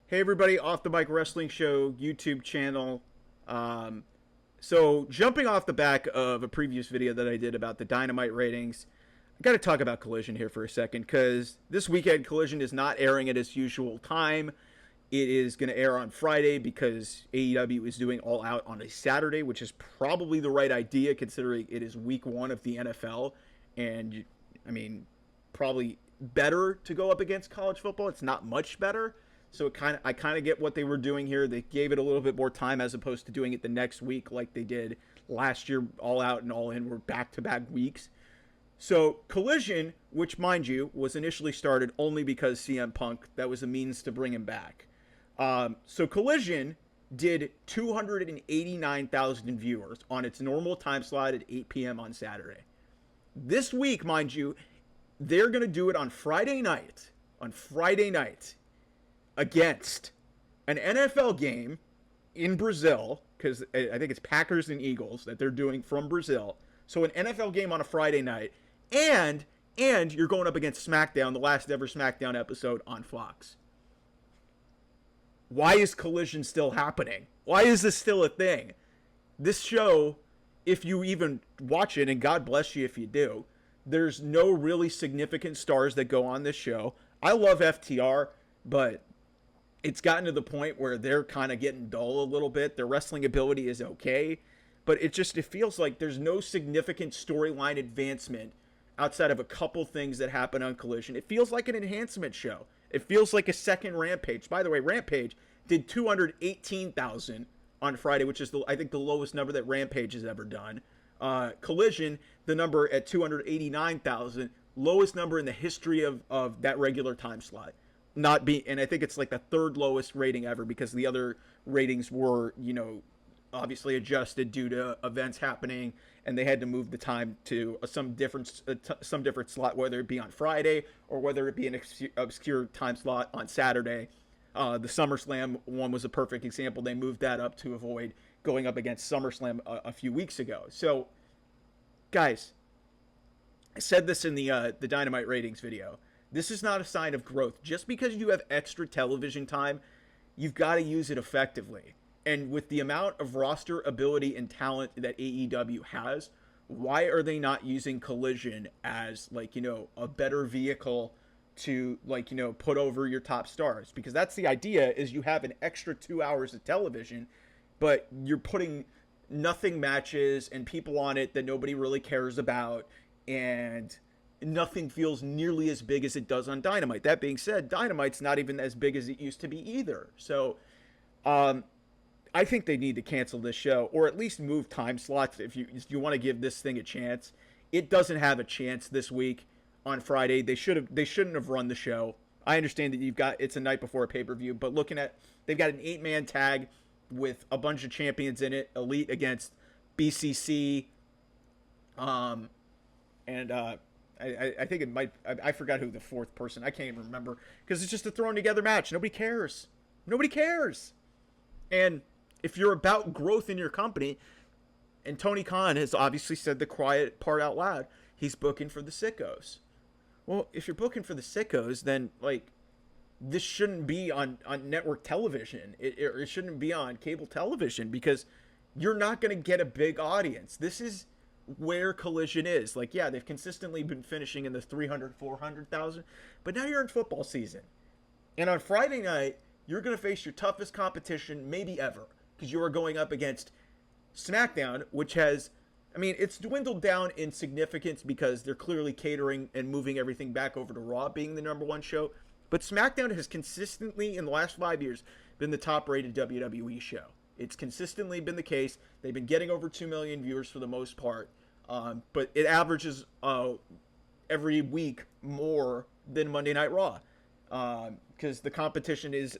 Hey everybody, Off the Bike Wrestling Show YouTube channel. So jumping off the back of a previous video that I did about the Dynamite ratings, I got to talk about Collision here for a second because this weekend Collision is not airing at its usual time. It is going to air on Friday because AEW is doing All Out on a Saturday, which is probably the right idea considering it is week one of the NFL. And, I mean, probably better to go up against college football. It's not much better. So I kind of get what they were doing here. They gave it a little bit more time as opposed to doing it the next week like they did last year. All Out and All In were back-to-back weeks. So Collision, which mind you was initially started only because CM Punk, that was a means to bring him back. So Collision did 289,000 viewers on its normal time slot at 8 p.m. on Saturday. This week, mind you, they're going to do it on Friday night. Against an NFL game in Brazil, because I think it's Packers and Eagles that they're doing from Brazil. So an NFL game on a Friday night, and you're going up against SmackDown, the last ever SmackDown episode on Fox. Why is Collision still happening? Why is this still a thing? This show, if you even watch it, and God bless you if you do, there's no really significant stars that go on this show. I love FTR, but it's gotten to the point where they're kind of getting dull a little bit. Their wrestling ability is okay, but it feels like there's no significant storyline advancement outside of a couple things that happen on Collision. It feels like an enhancement show. It feels like a second Rampage. By the way, Rampage did 218,000 on Friday, which is I think the lowest number that Rampage has ever done. Collision, the number at 289,000, lowest number in the history of that regular time slot. And I think it's like the third lowest rating ever because the other ratings were, obviously adjusted due to events happening, and they had to move the time to some different slot, whether it be on Friday or whether it be an obscure time slot on Saturday. The SummerSlam one was a perfect example. They moved that up to avoid going up against SummerSlam a few weeks ago. So, guys, I said this in the Dynamite ratings video. This is not a sign of growth. Just because you have extra television time, you've got to use it effectively. And with the amount of roster ability and talent that AEW has, why are they not using Collision as, a better vehicle to, put over your top stars? Because that's the idea, is you have an extra 2 hours of television, but you're putting nothing matches and people on it that nobody really cares about, and nothing feels nearly as big as it does on Dynamite. That being said, Dynamite's not even as big as it used to be either. So, I think they need to cancel this show, or at least move time slots if you want to give this thing a chance. It doesn't have a chance this week on Friday. They shouldn't have run the show. I understand that it's a night before a pay-per-view, but they've got an 8-man tag with a bunch of champions in it, Elite against BCC, I think it might. I forgot who the fourth person. I can't even remember because it's just a thrown together match. Nobody cares. And if you're about growth in your company, and Tony Khan has obviously said the quiet part out loud, he's booking for the sickos. Well, if you're booking for the sickos, then this shouldn't be on network television. It shouldn't be on cable television because you're not going to get a big audience. This is where Collision is. They've consistently been finishing in the 300, 400,000, but now you're in football season. And on Friday night, you're going to face your toughest competition maybe ever because you are going up against SmackDown, which has, it's dwindled down in significance because they're clearly catering and moving everything back over to Raw being the number one show. But SmackDown has consistently, in the last 5 years, been the top-rated WWE show. It's consistently been the case. They've been getting over 2 million viewers for the most part. But it averages every week more than Monday Night Raw. Because the competition is,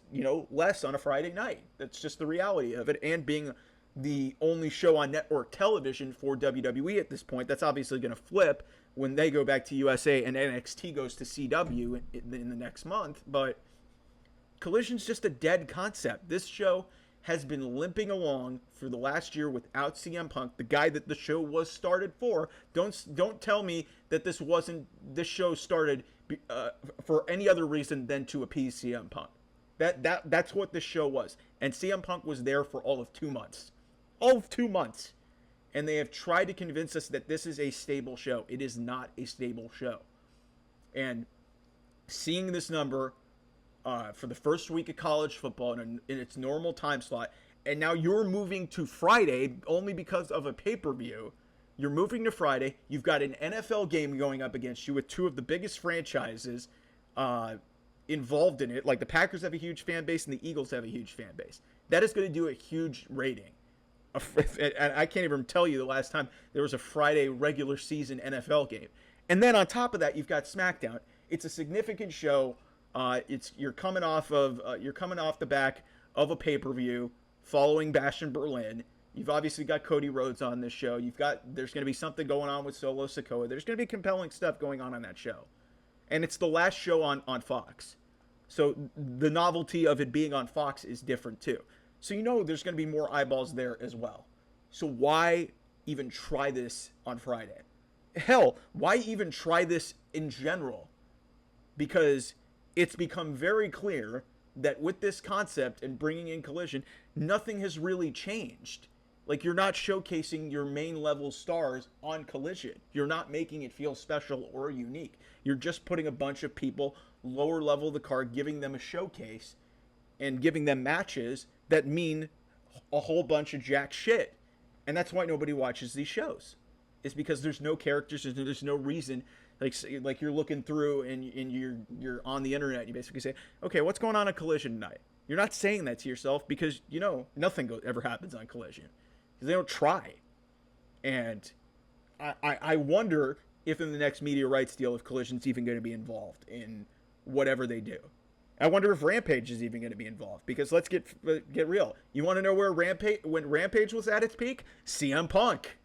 less on a Friday night. That's just the reality of it. And being the only show on network television for WWE at this point, that's obviously going to flip when they go back to USA and NXT goes to CW in the next month. But Collision's just a dead concept. This show has been limping along for the last year without CM Punk, the guy that the show was started for. Don't tell me that this show started for any other reason than to appease CM Punk. That's what this show was. And CM Punk was there for all of 2 months. All of 2 months. And they have tried to convince us that this is a stable show. It is not a stable show. And seeing this number for the first week of college football in its normal time slot, and now you're moving to Friday only because of a pay-per-view. You're moving to Friday. You've got an NFL game going up against you with two of the biggest franchises involved in it. Like the Packers have a huge fan base and the Eagles have a huge fan base. That is going to do a huge rating. And I can't even tell you the last time there was a Friday regular season NFL game. And then on top of that, you've got SmackDown. It's a significant show. You're coming off the back of a pay-per-view following Bash in Berlin. You've obviously got Cody Rhodes on this show. There's going to be something going on with Solo Sikoa. There's going to be compelling stuff going on that show. And it's the last show on Fox. So the novelty of it being on Fox is different too. So there's going to be more eyeballs there as well. So why even try this on Friday? Hell, why even try this in general? Because it's become very clear that with this concept and bringing in Collision, nothing has really changed. Like, you're not showcasing your main level stars on Collision. You're not making it feel special or unique. You're just putting a bunch of people lower level of the card, giving them a showcase and giving them matches that mean a whole bunch of jack shit. And that's why nobody watches these shows. It's because there's no characters and there's no reason. Like you're looking through and you're on the internet and you basically say, okay, what's going on at Collision tonight? You're not saying that to yourself because nothing ever happens on Collision. Because they don't try. And I wonder if in the next media rights deal, if Collision's even going to be involved in whatever they do. I wonder if Rampage is even going to be involved. Because let's get real. You want to know when Rampage was at its peak? CM Punk.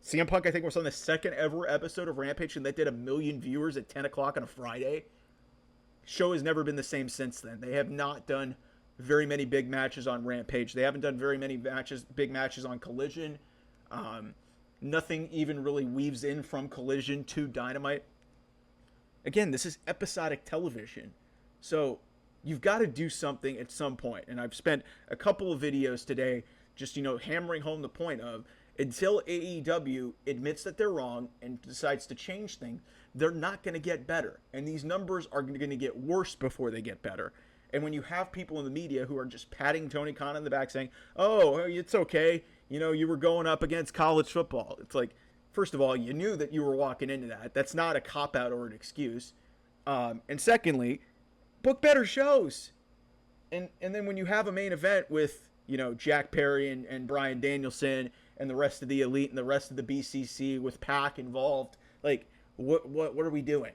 CM Punk, I think, was on the second ever episode of Rampage, and that did 1 million viewers at 10 o'clock on a Friday. Show has never been the same since then. They have not done very many big matches on Rampage. They haven't done very many big matches on Collision. Nothing even really weaves in from Collision to Dynamite. Again, this is episodic television. So you've got to do something at some point. And I've spent a couple of videos today just, hammering home the point of, until AEW admits that they're wrong and decides to change things, they're not going to get better. And these numbers are going to get worse before they get better. And when you have people in the media who are just patting Tony Khan in the back saying, oh, it's okay, you were going up against college football. It's like, first of all, you knew that you were walking into that. That's not a cop-out or an excuse. And secondly, book better shows. And then when you have a main event with, Jack Perry and Bryan Danielson and the rest of the Elite and the rest of the BCC with Pac involved, like, what are we doing?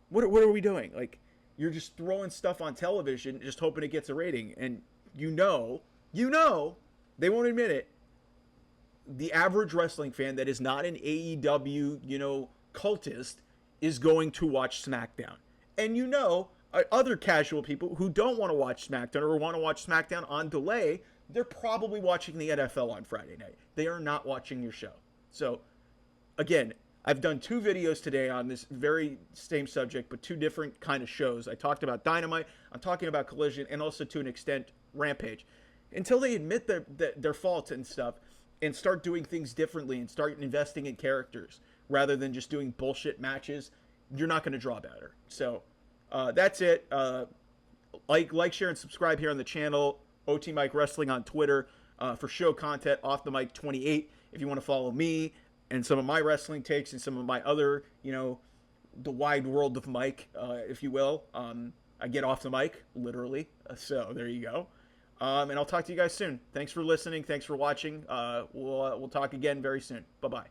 What are we doing? Like, you're just throwing stuff on television, just hoping it gets a rating. And they won't admit it. The average wrestling fan that is not an AEW, cultist is going to watch SmackDown. And other casual people who don't want to watch SmackDown or want to watch SmackDown on delay, they're probably watching the NFL on Friday night. They are not watching your show. So, again, I've done 2 videos today on this very same subject, but 2 different kind of shows. I talked about Dynamite, I'm talking about Collision, and also to an extent Rampage. Until they admit their faults and stuff and start doing things differently and start investing in characters rather than just doing bullshit matches, you're not going to draw better. So that's it. Like, share, and subscribe here on the channel. OT Mike Wrestling on Twitter for show content. Off the Mic 28 if you want to follow me and some of my wrestling takes and some of my other, the wide world of Mike, if you will. I get off the mic, literally. So there you go. And I'll talk to you guys soon. Thanks for listening. Thanks for watching. We'll talk again very soon. Bye-bye.